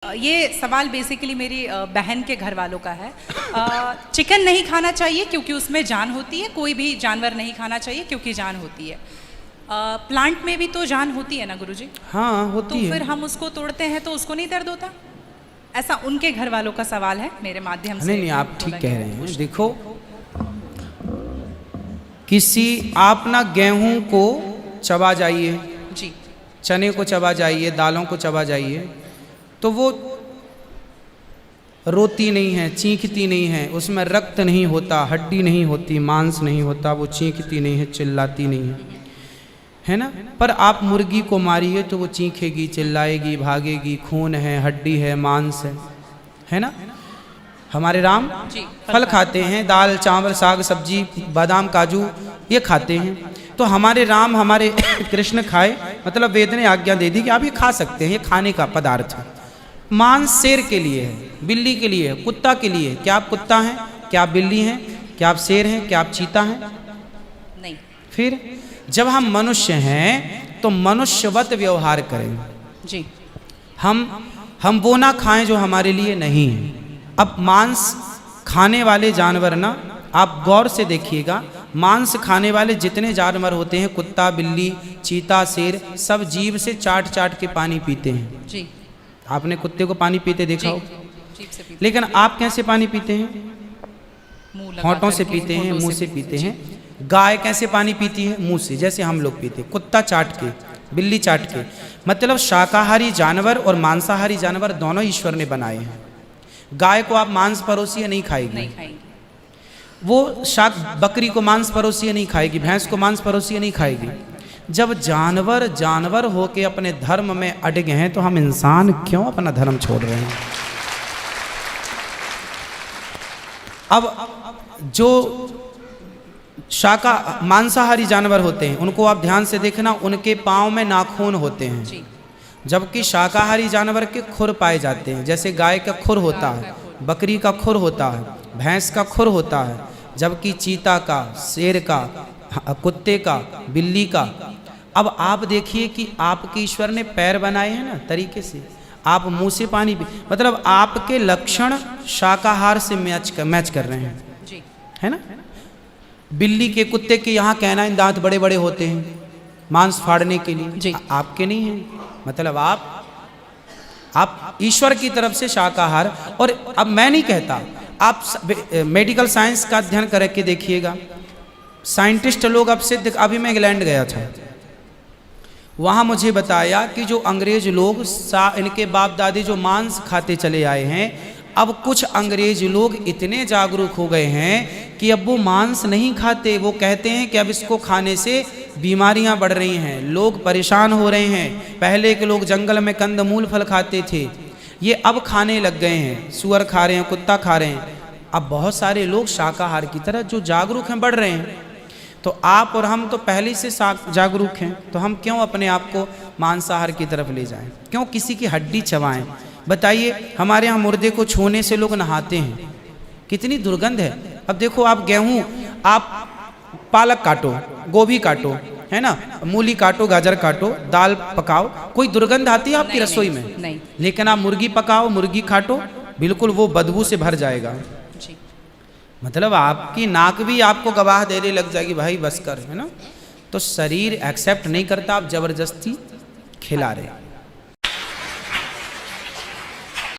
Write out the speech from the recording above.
ये सवाल बेसिकली मेरी बहन के घर वालों का है। चिकन नहीं खाना चाहिए क्योंकि उसमें जान होती है, कोई भी जानवर नहीं खाना चाहिए क्योंकि जान होती है। प्लांट में भी तो जान होती है ना गुरुजी? हाँ होती है। तो फिर हम उसको तोड़ते हैं तो उसको नहीं दर्द होता? ऐसा उनके घर वालों का सवाल है, मेरे माध्यम से। नहीं, आप ठीक कह रहे हैं। देखो, किसी आप ना गेहूं को चबा जाइए जी, चने को चबा जाइए, दालों को चबा जाइए, तो वो रोती नहीं है, चीखती नहीं है, उसमें रक्त नहीं होता, हड्डी नहीं होती, मांस नहीं होता, वो चीखती नहीं है, चिल्लाती नहीं है ना। पर आप मुर्गी को मारिए तो वो चीखेगी, चिल्लाएगी, भागेगी, खून है, हड्डी है, मांस है ना। हमारे राम फल खाते हैं, दाल चावल साग सब्जी बादाम काजू ये खाते हैं। तो हमारे राम हमारे कृष्ण खाए, मतलब वेद ने आज्ञा दे दी कि आप ये खा सकते हैं, ये खाने का पदार्थ है। मांस शेर के लिए है, बिल्ली के लिए है, कुत्ता के लिए। क्या आप कुत्ता हैं? क्या आप बिल्ली हैं? क्या आप शेर हैं? क्या आप चीता हैं? नहीं। फिर जब हम मनुष्य हैं तो मनुष्यवत व्यवहार करें जी। हम वो ना खाएं जो हमारे लिए नहीं है। अब मांस खाने वाले जानवर ना, आप गौर से देखिएगा, मांस खाने वाले जितने जानवर होते हैं, कुत्ता बिल्ली चीता शेर, सब जीभ से चाट चाट के पानी पीते हैं। जी। आपने कुत्ते को पानी पीते देखा हो? जीभ से पीते। लेकिन आप कैसे पानी पीते हैं? मुंह लगा होंठों कर से के, पीते हैं, होठों मुंह से पीते पीते जी। हैं। गाय कैसे पानी पीती है? मुंह से, जैसे हम लोग पीते, कुत्ता चाट के, बिल्ली चाट के। मतलब शाकाहारी जानवर और मांसाहारी जानवर दोनों ईश्वर ने बनाए हैं। गाय को आप मांस परोसिए, नहीं खाएगी, नहीं खाएंगे। वो शाक बकरी को मांस परोसिए नहीं खाएगी, भैंस को मांस परोसिए नहीं खाएगी। जब जानवर जानवर होके अपने धर्म में अड़ग हैं, तो हम इंसान क्यों अपना धर्म छोड़ रहे हैं? अब जो मांसाहारी जानवर होते हैं, उनको आप ध्यान से देखना, उनके पाँव में नाखून होते हैं, जबकि शाकाहारी जानवर के खुर पाए जाते हैं। जैसे गाय का खुर होता है, बकरी का खुर होता है, भैंस का खुर होता है, जबकि चीता का, शेर का, कुत्ते का, बिल्ली का। अब आप देखिए कि आपके ईश्वर ने पैर बनाए हैं ना तरीके से, आप मुंह से पानी पी, मतलब आपके लक्षण शाकाहार से मैच कर रहे हैं जी। है ना। बिल्ली के, कुत्ते के यहाँ कैनाइन दांत बड़े बड़े होते हैं मांस फाड़ने के लिए जी। आपके नहीं हैं। मतलब आप ईश्वर की तरफ से शाकाहार। और अब मैं नहीं कहता, आप मेडिकल साइंस का अध्ययन करके देखिएगा, साइंटिस्ट लोग अब सिद्ध, अभी मैं इंग्लैंड गया था, वहाँ मुझे बताया कि जो अंग्रेज लोग इनके बाप दादी जो मांस खाते चले आए हैं, अब कुछ अंग्रेज लोग इतने जागरूक हो गए हैं कि अब वो मांस नहीं खाते। वो कहते हैं कि अब इसको खाने से बीमारियां बढ़ रही हैं, लोग परेशान हो रहे हैं। पहले के लोग जंगल में कंदमूल फल खाते थे, ये अब खाने लग गए हैं, सुअर खा रहे हैं, कुत्ता खा रहे हैं। अब बहुत सारे लोग शाकाहार की तरह जो जागरूक हैं बढ़ रहे हैं। तो आप और हम तो पहले से जागरूक हैं, तो हम क्यों अपने आप को मांसाहार की तरफ ले जाएं? क्यों किसी की हड्डी चबाएं? बताइए, हमारे यहाँ मुर्दे को छूने से लोग नहाते हैं, कितनी दुर्गंध है। अब देखो, आप गेहूं, आप पालक काटो, गोभी काटो, है ना, मूली काटो, गाजर काटो, दाल पकाओ, कोई दुर्गंध आती है आपकी रसोई में? नहीं। लेकिन आप मुर्गी पकाओ, मुर्गी काटो, बिल्कुल वो बदबू से भर जाएगा जी। मतलब आपकी नाक भी आपको गवाह देने लग जाएगी, भाई बस कर, है ना। तो शरीर एक्सेप्ट नहीं करता, आप जबरदस्ती खिला रहे।